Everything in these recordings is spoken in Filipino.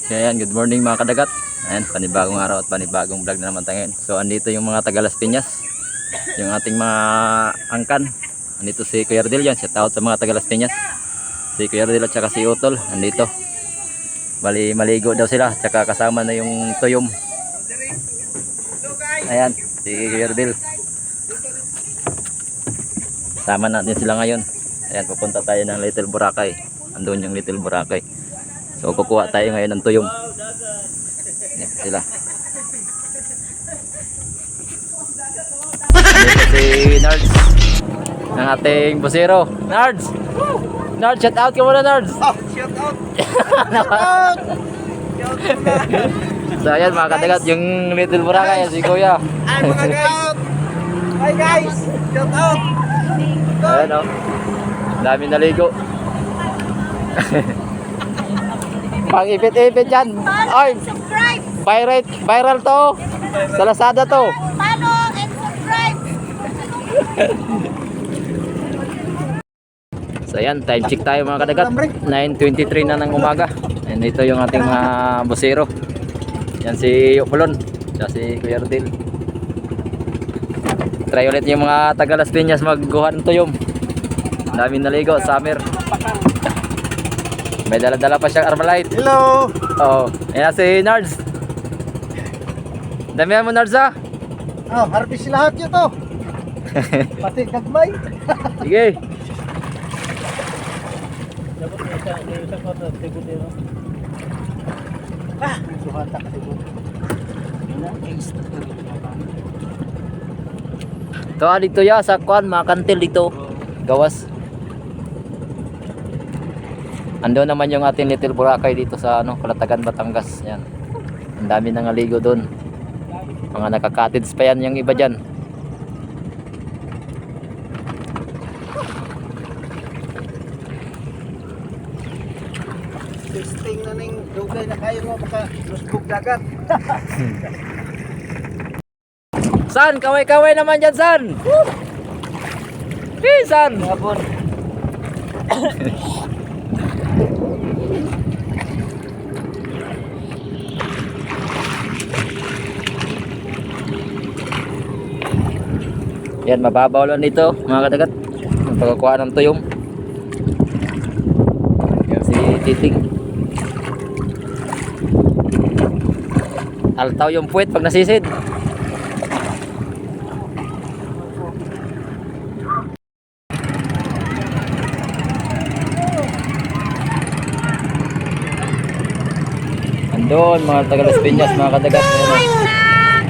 Ayan, good morning mga kadagat. Ayan, panibagong araw at panibagong vlog na naman tayo ngayon. So andito yung mga taga Las Piñas, yung ating mga angkan. Andito si Kuya Ardel yan, shout out sa mga taga Las Piñas. Si Kuya Ardel at saka si Utol, andito. Bali maligo daw sila, tsaka kasama na yung tuyom. Ayan, si Kuya Ardel. Sama natin sila ngayon. Ayan, pupunta tayo ng Little Boracay. Andun yung Little Boracay. So kukuha tayo ngayon ng tuyom. Ayan sila. Dito si Nards, ng ating busero. Nards! Nards, shout out ka muna, Nards! Oh, shout out! Shout out! So ayan mga kadagat, yung Little Boracay, si Kuya. Ay mga out! Hi guys! Shout out! Ayan o, dami naligo. Pang ipit-ipit yan. Ay, Subscribe! viral to. Sa Lazada to. Follow and subscribe! So ayan, time check tayo mga kadagat. 9:23 na ng umaga. And ito yung ating mga busero. Yan si Upulon, yan si Kuya Ardel. Try ulit yung mga taga Las Piñas magguhan ng tuyom. Daming naligo, summer. May dala-dala pa siyang Armalite. Hello! Oo, ayan si Nards. Damihan mo, Nards, ha? Oh, harvest lahat yun to. Pati kagmay. Sige. Ah, suhata kasi po. Ito dito ya sa kuan, mga kantil dito. Gawas. Ando naman yung ating Little Boracay dito sa Kalatagan, Batangas. Yan. Ang dami nang aligo doon. Mga nakakatids pa yan yung iba diyan. Testing na ning dugay na kayo mo baka lusbog dagat. San, kaway-kaway naman diyan, San. San. Hapon. Yan, mababaw lang dito mga kadagat. Ang pagkukuha ng tuyom. Yan si Titing. Altaw yung puwet pag nasisid. Andun mga taga Las Piñas, mga kadagat.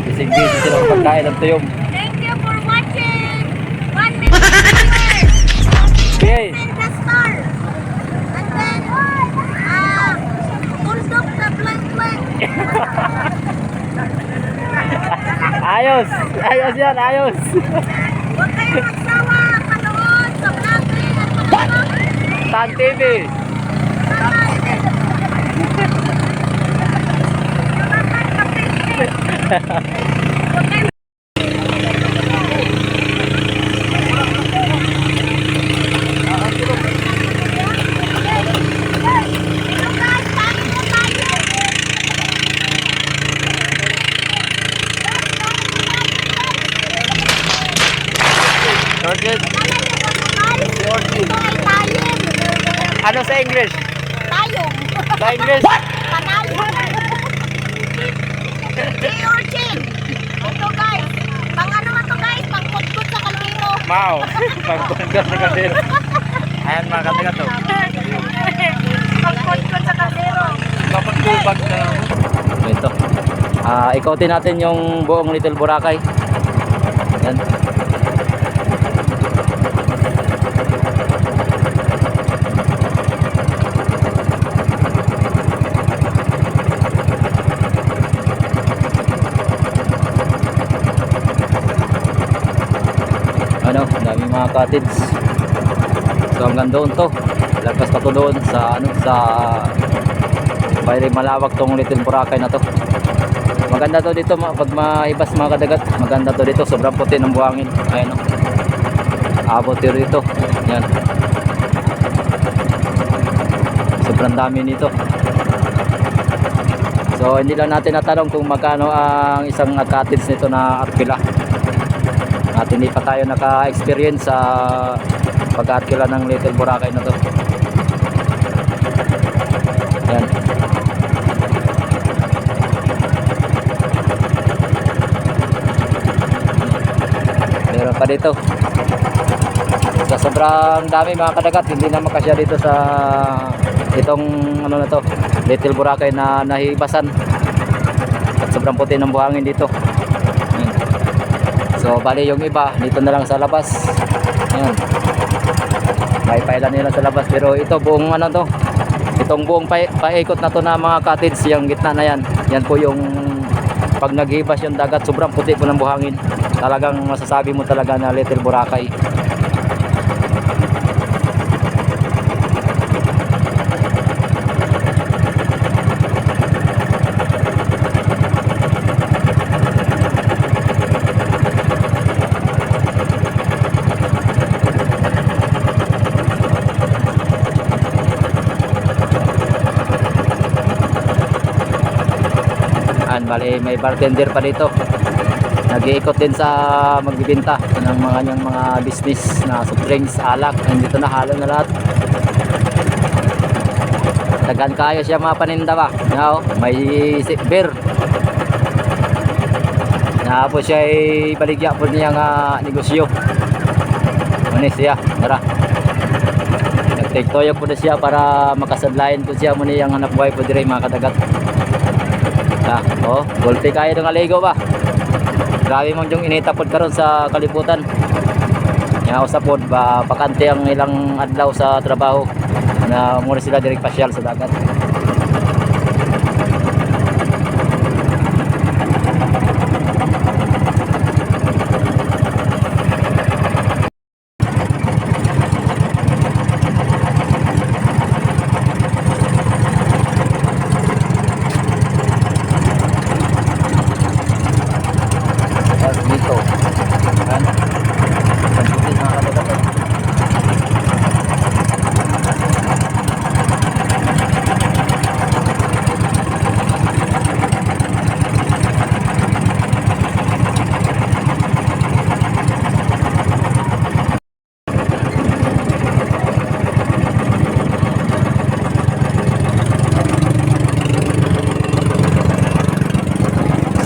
Bisig-bisig sila ng pagkain ng tuyom. Thank you for watching! 1 million viewers! Okay. And the star! And then, tuldok na blank-blank! Ayos! Ayos yan! Ayos! Huwag kayong magsawa! Panood sa vlogging at panood! Tan TV! Shortcut. Ano sa English? Tayong. Sa English? Panayong. Georgine. Ito guys. Pang ano man to guys? Pang kutkut sa kaldero. Mau! Pagpunta sa kaldero. Ayan mga kataga to. Pang kutkut sa kaldero. Kapag-tubag na. Ito. Ikotin natin yung buong Little Boracay. Ayan. Daming mga cottage. So hanggang doon to. Lagpas pa to doon sa very malawak tong Little Boracay na to. Maganda to dito pag maibas mga kadagat. Maganda to dito, sobrang puti ng buhangin. Ayun o. Abot dito. Yan. Sobrang dami nito. So hindi lang natin natanong kung magkano ang isang cottage nito na arkila. At hindi pa tayo naka-experience sa pag-arkila ng Little Boracay na to. Yan. Meron pa dito. Sa sobrang dami mga kadagat, hindi na makasya dito sa itong ano na to, Little Boracay na nahibasan. At sobrang puti ng buhangin dito. Ayan. So bali yung iba dito na lang sa labas. Ayan. May pailan nila sa labas, pero ito buong ano to, itong buong paikot na to na mga cottage, yung gitna na yan. Yan po yung pag naghibas yung dagat, sobrang puti po ng buhangin. Talagang masasabi mo talaga na Little Boracay. Bali may bartender pa dito, nag-iikot din sa magbibinta ng mga niyang mga business na soft drinks, alak. Nandito na halo na lahat. Tagan kayo siya mga paninda ba, may beer na po siya ay baligya po niya nga negosyo. Ano siya, tara, nagtagtoyo po na siya para makasadlayan po siya muna yung hanap buhay po dire mga kadagat. Gulti kayo ng aligo ba? Grabe mong yung initapod karon sa kalibutan. Nga sa pod ba pakante ang ilang adlaw sa trabaho na muna sila direct pasyal sa dagat.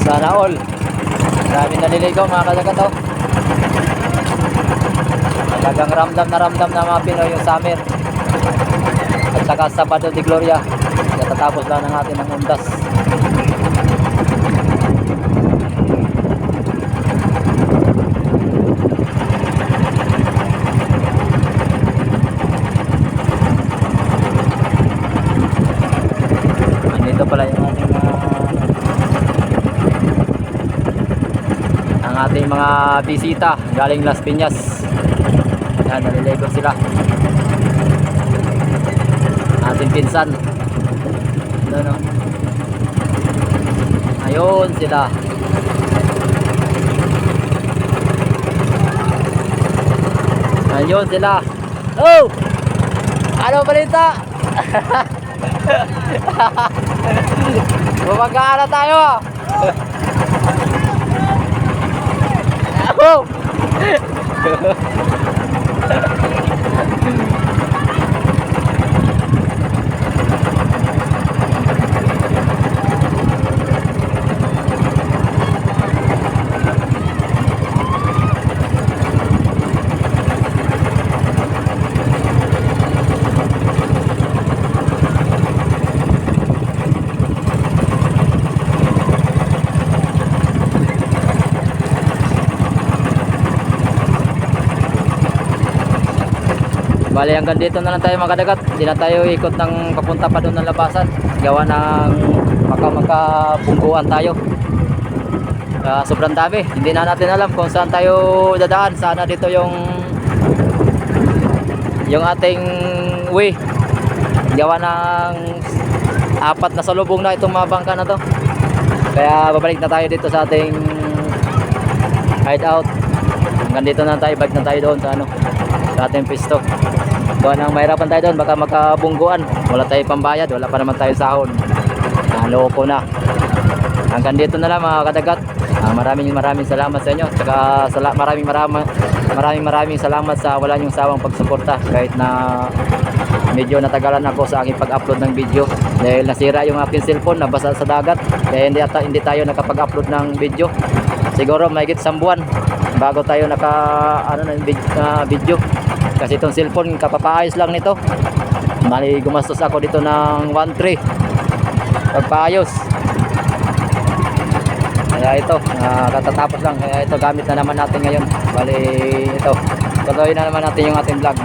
Sana all. Dami naliligaw mga kadagat. Talagang ramdam na mga Pinoy yung summer. At saka Sabado de Gloria. Tatapos lang ng atin ng undas. Andito pala yung ating mga bisita galing Las Piñas. Yan, naliligo sila. Ating pinsan. Ano? Ayun sila. Ayun sila. Oh! Ano balita? Bumagana tayo ah. Oh! Bali hanggang dito na lang tayo mga kadagat. Hindi na tayo ikot ng papunta pa doon ng labasan. Gawa ng makapungguan tayo. Sobrang dami. Hindi na natin alam kung saan tayo dadaan. Sana dito yung ating way. Gawa ng apat na salubong na itong mga bangka na to. Kaya babalik na tayo dito sa ating hideout. Hanggang dito na tayo. Balik na tayo doon sa sa ating pisto. Kung nang mahirapan tayo doon, baka makabungguan. Wala tayong pambayad, wala pa naman tayo sahod. Loko na. Hanggang dito na lang mga kadagat. Maraming salamat sa inyo. Tsaka maraming salamat sa wala niyong sawang pagsuporta kahit na medyo natagalan ako sa aking pag-upload ng video dahil nasira yung aking cellphone, nabasa sa dagat kaya hindi tayo nakapag-upload ng video. Siguro mahigit 1 buwan bago tayo video kasi itong cellphone kapapaayos lang nito. Mali gumastos ako dito ng 1.3 pagpaayos. Kaya ito, katatapos lang. Kaya ito gamit na naman natin ngayon. Bali ito, tuloy na naman natin yung ating vlog.